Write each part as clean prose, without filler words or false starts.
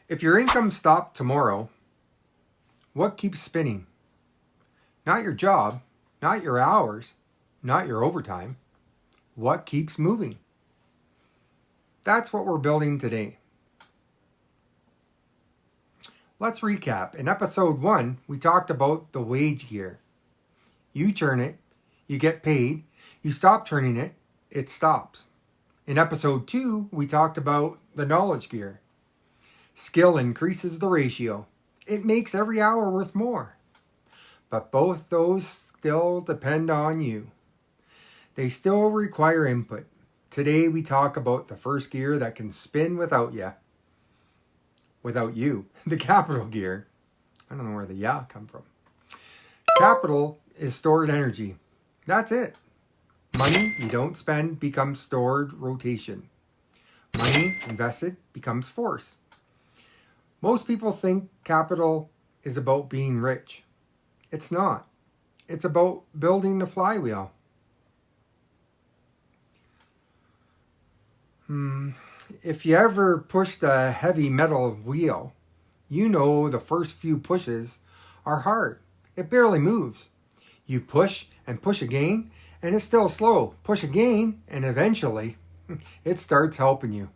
If your income stopped tomorrow, what keeps spinning? Not your job, not your hours, not your overtime. What keeps moving? That's what we're building today. Let's recap. In episode 1, we talked about the wage gear. You turn it, you get paid. You stop turning it, it stops. In episode 2, we talked about the knowledge gear. Skill increases the ratio. It makes every hour worth more. But both those still depend on you. They still require input. Today we talk about the first gear that can spin without you. Without you. The capital gear. I don't know where the ya come from. Capital is stored energy. That's it. Money you don't spend becomes stored rotation. Money invested becomes force. Most people think capital is about being rich. It's not. It's about building the flywheel. If you ever pushed a heavy metal wheel, you know the first few pushes are hard. It barely moves. You push and push again, and it's still slow. Push again, and eventually, it starts helping you.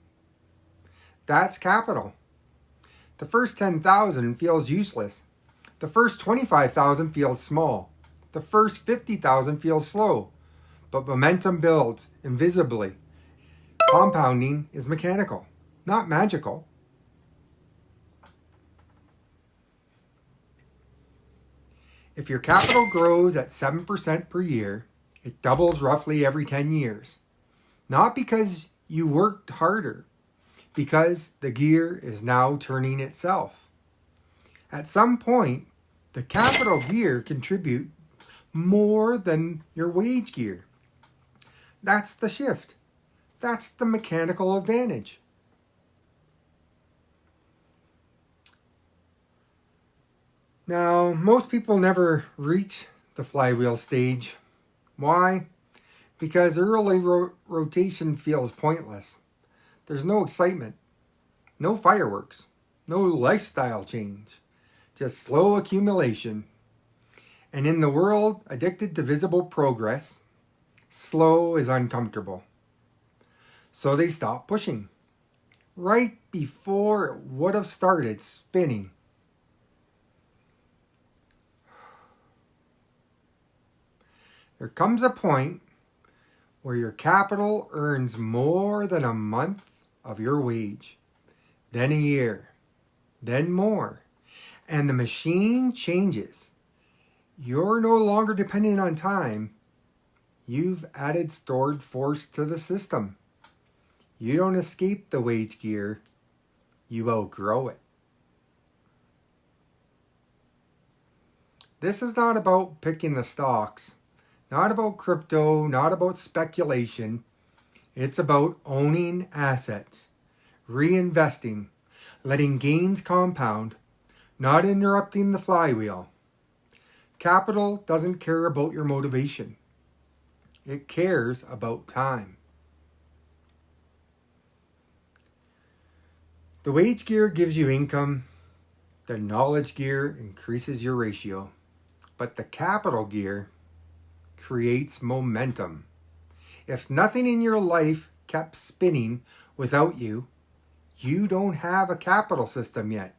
That's capital. The first 10,000 feels useless. The first 25,000 feels small. The first 50,000 feels slow. But momentum builds invisibly. Compounding is mechanical, not magical. If your capital grows at 7% per year, it doubles roughly every 10 years. Not because you worked harder, because the gear is now turning itself. At some point, the capital gear contribute more than your wage gear. That's the shift. That's the mechanical advantage. Now, most people never reach the flywheel stage. Why? Because early rotation feels pointless. There's no excitement, no fireworks, no lifestyle change, just slow accumulation. And in the world addicted to visible progress, slow is uncomfortable. So they stop pushing, right before it would have started spinning. There comes a point where your capital earns more than a month of your wage, then a year, then more, and the machine changes. You're no longer dependent on time. You've added stored force to the system. You don't escape the wage gear. You outgrow it. This is not about picking the stocks, not about crypto, not about speculation. It's about owning assets, reinvesting, letting gains compound, not interrupting the flywheel. Capital doesn't care about your motivation. It cares about time. The wage gear gives you income. The knowledge gear increases your ratio. But the capital gear creates momentum. If nothing in your life kept spinning without you, you don't have a capital system yet.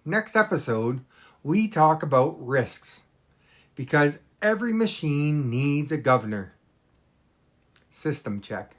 Next episode, we talk about risks. Because every machine needs a governor. System check.